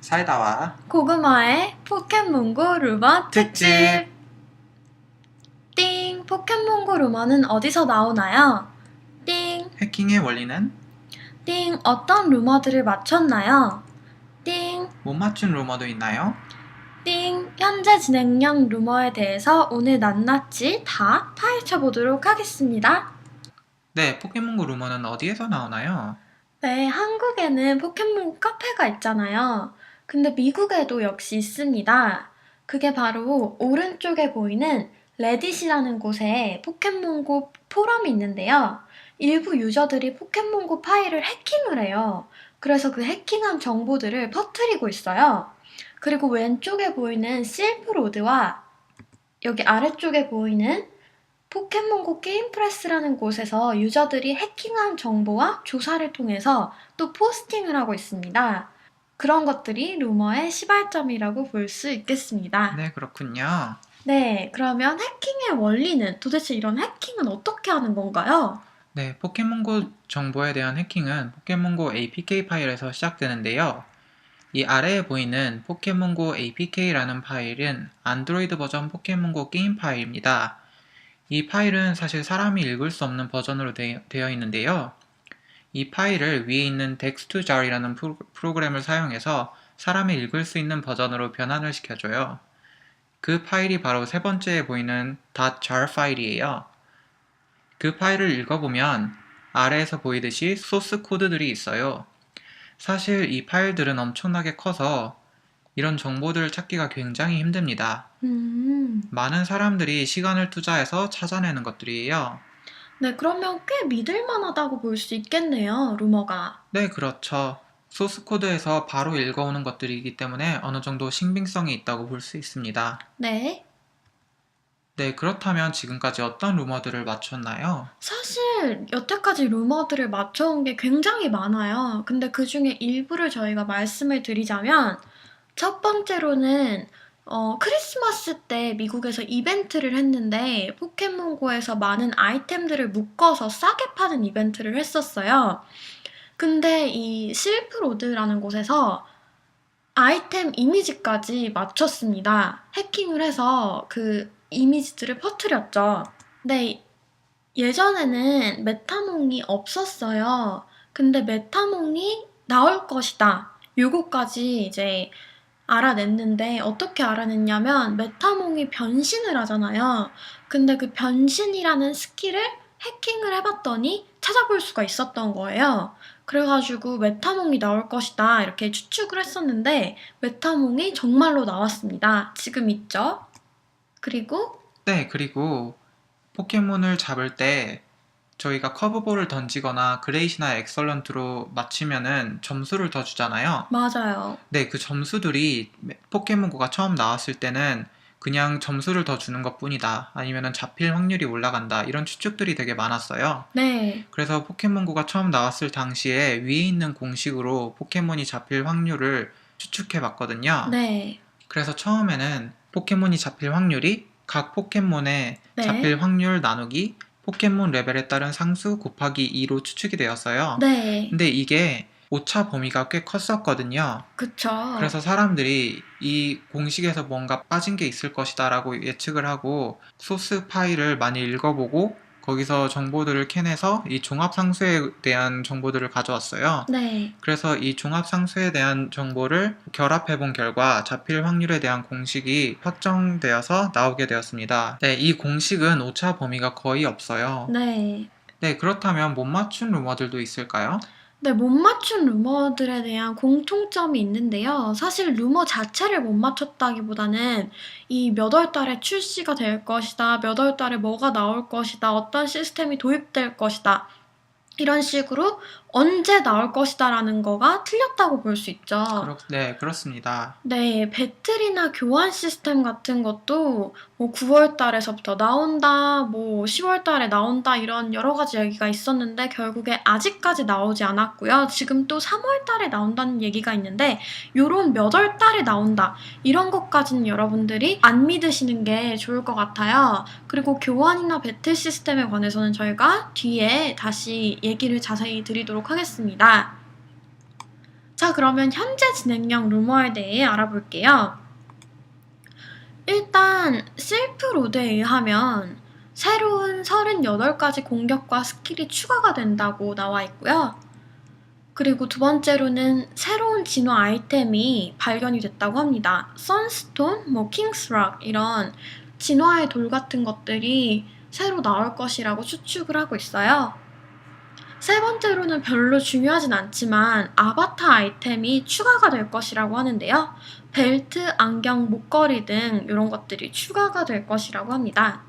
사이다와 고구마의 포켓몬고 루머 특집! 특집! 띵! 포켓몬고 루머는 어디서 나오나요? 띵! 해킹의 원리는 띵! 어떤 루머들을 맞췄나요? 띵! 못 맞춘 루머도 있나요? 띵! 현재 진행형 루머에 대해서 오늘 낱낱이 다 파헤쳐보도록 하겠습니다. 네, 포켓몬고 루머는 어디에서 나오나요? 네, 한국에는 포켓몬 카페가 있잖아요. 근데 미국에도 역시 있습니다. 그게 바로 오른쪽에 보이는 레딧이라는 곳에 포켓몬고 포럼이 있는데요. 일부 유저들이 포켓몬고 파일을 해킹을 해요. 그래서 그 해킹한 정보들을 퍼뜨리고 있어요. 그리고 왼쪽에 보이는 실프로드와 여기 아래쪽에 보이는 포켓몬고 게임프레스라는 곳에서 유저들이 해킹한 정보와 조사를 통해서 또 포스팅을 하고 있습니다. 그런 것들이 루머의 시발점이라고 볼 수 있겠습니다. 네, 그렇군요. 네, 그러면 해킹의 원리는 도대체 이런 해킹은 어떻게 하는 건가요? 네, 포켓몬고 정보에 대한 해킹은 포켓몬고 APK 파일에서 시작되는데요. 이 아래에 보이는 포켓몬고 APK라는 파일은 안드로이드 버전 포켓몬고 게임 파일입니다. 이 파일은 사실 사람이 읽을 수 없는 버전으로 되어 있는데요. 이 파일을 위에 있는 text2jar이라는 프로그램을 사용해서 사람이 읽을 수 있는 버전으로 변환을 시켜줘요. 그 파일이 바로 세 번째에 보이는 .jar 파일이에요. 그 파일을 읽어보면 아래에서 보이듯이 소스 코드들이 있어요. 사실 이 파일들은 엄청나게 커서 이런 정보들을 찾기가 굉장히 힘듭니다. 많은 사람들이 시간을 투자해서 찾아내는 것들이에요. 네, 그러면 꽤 믿을만하다고 볼 수 있겠네요, 루머가. 네, 그렇죠. 소스 코드에서 바로 읽어오는 것들이기 때문에 어느 정도 신빙성이 있다고 볼 수 있습니다. 네. 네, 그렇다면 지금까지 어떤 루머들을 맞췄나요? 사실 여태까지 루머들을 맞춰온 게 굉장히 많아요. 근데 그 중에 일부를 저희가 말씀을 드리자면 첫 번째로는 크리스마스 때 미국에서 이벤트를 했는데 포켓몬고에서 많은 아이템들을 묶어서 싸게 파는 이벤트를 했었어요. 근데 이 실프로드라는 곳에서 아이템 이미지까지 맞췄습니다. 해킹을 해서 그 이미지들을 퍼뜨렸죠. 네, 예전에는 메타몽이 없었어요. 근데 메타몽이 나올 것이다. 요거까지 이제 알아냈는데 어떻게 알아냈냐면 메타몽이 변신을 하잖아요. 근데 그 변신이라는 스킬을 해킹을 해봤더니 찾아볼 수가 있었던 거예요. 그래가지고 메타몽이 나올 것이다 이렇게 추측을 했었는데 메타몽이 정말로 나왔습니다. 지금 있죠? 그리고 네, 그리고 포켓몬을 잡을 때 저희가 커브볼을 던지거나 그레이시나 엑설런트로 맞히면은 점수를 더 주잖아요. 맞아요. 네, 그 점수들이 포켓몬고가 처음 나왔을 때는 그냥 점수를 더 주는 것뿐이다. 아니면은 잡힐 확률이 올라간다. 이런 추측들이 되게 많았어요. 네. 그래서 포켓몬고가 처음 나왔을 당시에 위에 있는 공식으로 포켓몬이 잡힐 확률을 추측해 봤거든요. 네. 그래서 처음에는 포켓몬이 잡힐 확률이 각 포켓몬의 네. 잡힐 확률 나누기 포켓몬 레벨에 따른 상수 곱하기 2로 추측이 되었어요. 네. 근데 이게 오차 범위가 꽤 컸었거든요. 그쵸. 그래서 사람들이 이 공식에서 뭔가 빠진 게 있을 것이다 라고 예측을 하고 소스 파일을 많이 읽어보고 거기서 정보들을 캐내서 이 종합상수에 대한 정보들을 가져왔어요. 네. 그래서 이 종합상수에 대한 정보를 결합해본 결과 잡힐 확률에 대한 공식이 확정되어서 나오게 되었습니다. 네, 이 공식은 오차 범위가 거의 없어요. 네. 네, 그렇다면 못 맞춘 루머들도 있을까요? 네, 못 맞춘 루머들에 대한 공통점이 있는데요. 사실 루머 자체를 못 맞췄다기보다는 이 몇 월 달에 출시가 될 것이다, 몇 월 달에 뭐가 나올 것이다, 어떤 시스템이 도입될 것이다. 이런 식으로 언제 나올 것이다라는 거가 틀렸다고 볼 수 있죠. 네, 그렇습니다. 네, 배틀이나 교환 시스템 같은 것도 뭐 9월 달에서부터 나온다, 뭐 10월 달에 나온다 이런 여러 가지 얘기가 있었는데 결국에 아직까지 나오지 않았고요. 지금 또 3월 달에 나온다는 얘기가 있는데 요런 몇 월 달에 나온다 이런 것까지는 여러분들이 안 믿으시는 게 좋을 것 같아요. 그리고 교환이나 배틀 시스템에 관해서는 저희가 뒤에 다시 얘기를 자세히 드리도록 하겠습니다. 자, 그러면 현재 진행형 루머에 대해 알아볼게요. 일단 실크로드에 의하면 새로운 38가지 공격과 스킬이 추가가 된다고 나와 있고요. 그리고 두 번째로는 새로운 진화 아이템이 발견이 됐다고 합니다. 선스톤, 킹스락 이런 진화의 돌 같은 것들이 새로 나올 것이라고 추측을 하고 있어요. 세 번째로는 별로 중요하진 않지만 아바타 아이템이 추가가 될 것이라고 하는데요. 벨트, 안경, 목걸이 등 이런 것들이 추가가 될 것이라고 합니다.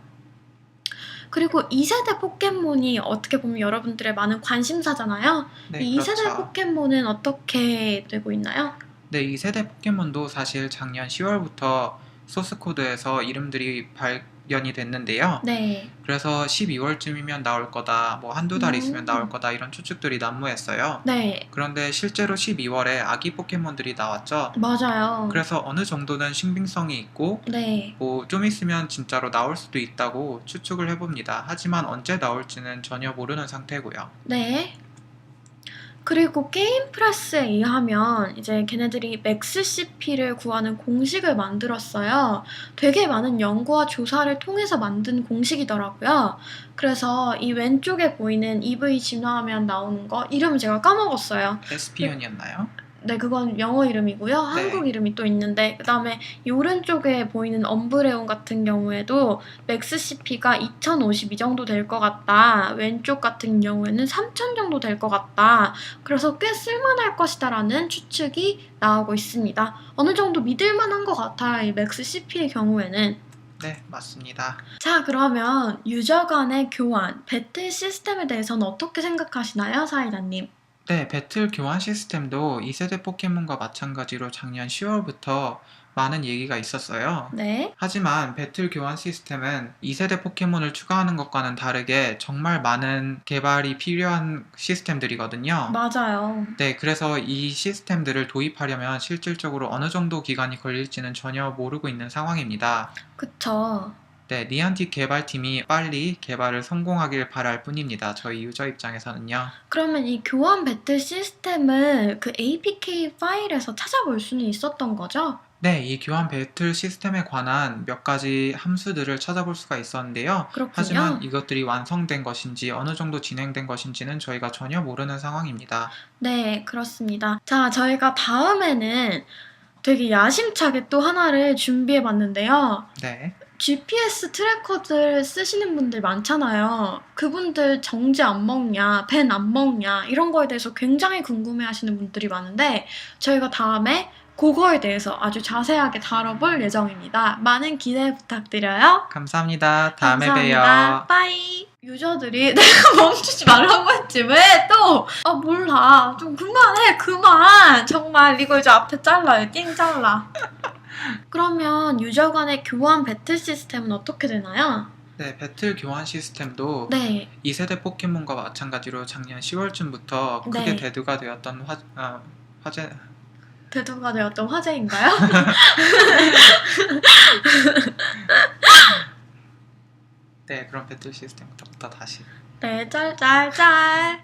그리고 2세대 포켓몬이 어떻게 보면 여러분들의 많은 관심사잖아요. 네, 이 2세대 그렇죠. 포켓몬은 어떻게 되고 있나요? 네, 2세대 포켓몬도 사실 작년 10월부터 소스코드에서 이름들이 발견이 됐는데요. 네. 그래서 12월쯤이면 나올 거다, 뭐 한두 달 있으면 나올 음. 거다 이런 추측들이 난무했어요. 네. 그런데 실제로 12월에 아기 포켓몬들이 나왔죠. 맞아요. 그래서 어느 정도는 신빙성이 있고 네. 뭐 좀 있으면 진짜로 나올 수도 있다고 추측을 해봅니다. 하지만 언제 나올지는 전혀 모르는 상태고요. 네. 그리고 게임 프레스에 의하면 이제 걔네들이 맥스 CP를 구하는 공식을 만들었어요. 되게 많은 연구와 조사를 통해서 만든 공식이더라고요. 그래서 이 왼쪽에 보이는 EV 진화하면 나오는 거 이름을 제가 까먹었어요. 에스피온이었나요? 네, 그건 영어 이름이고요. 한국 이름이 또 있는데, 그 다음에 이 오른쪽에 보이는 엄브레온 같은 경우에도 맥스 CP가 2052 정도 될 것 같다. 왼쪽 같은 경우에는 3000 정도 될 것 같다. 그래서 꽤 쓸만할 것이다라는 추측이 나오고 있습니다. 어느 정도 믿을만한 것 같아요. 이 맥스 CP의 경우에는. 네, 맞습니다. 자, 그러면 유저 간의 교환, 배틀 시스템에 대해서는 어떻게 생각하시나요, 사이다님? 네, 배틀 교환 시스템도 2세대 포켓몬과 마찬가지로 작년 10월부터 많은 얘기가 있었어요. 네. 하지만 배틀 교환 시스템은 2세대 포켓몬을 추가하는 것과는 다르게 정말 많은 개발이 필요한 시스템들이거든요. 맞아요. 네, 그래서 이 시스템들을 도입하려면 실질적으로 어느 정도 기간이 걸릴지는 전혀 모르고 있는 상황입니다. 그쵸. 네, 니안틱 개발팀이 빨리 개발을 성공하길 바랄 뿐입니다. 저희 유저 입장에서는요. 그러면 이 교환 배틀 시스템을 그 APK 파일에서 찾아볼 수는 있었던 거죠? 네, 이 교환 배틀 시스템에 관한 몇 가지 함수들을 찾아볼 수가 있었는데요. 그렇군요. 하지만 이것들이 완성된 것인지 어느 정도 진행된 것인지는 저희가 전혀 모르는 상황입니다. 네, 그렇습니다. 자, 저희가 다음에는 되게 야심차게 또 하나를 준비해 봤는데요. 네, GPS 트래커들 쓰시는 분들 많잖아요. 그분들 정지 안 먹냐, 벤 안 먹냐, 이런 거에 대해서 굉장히 궁금해 하시는 분들이 많은데, 저희가 다음에 그거에 대해서 아주 자세하게 다뤄볼 예정입니다. 많은 기대 부탁드려요. 감사합니다. 다음에 감사합니다. 봬요. 빠이. 유저들이 내가 멈추지 말라고 했지. 왜 또? 아, 몰라. 좀 그만해. 그만. 정말 이거 이제 앞에 잘라요. 띵 잘라. 그러면 유저 간의 교환 배틀 시스템은 어떻게 되나요? 네, 배틀 교환 시스템도 네. 2세대 포켓몬과 마찬가지로 작년 10월쯤부터 크게 네. 대두가 되었던 화제. 대두가 되었던 화제인가요? 네, 그런 배틀 시스템부터 다시. 네, 짤짤짤.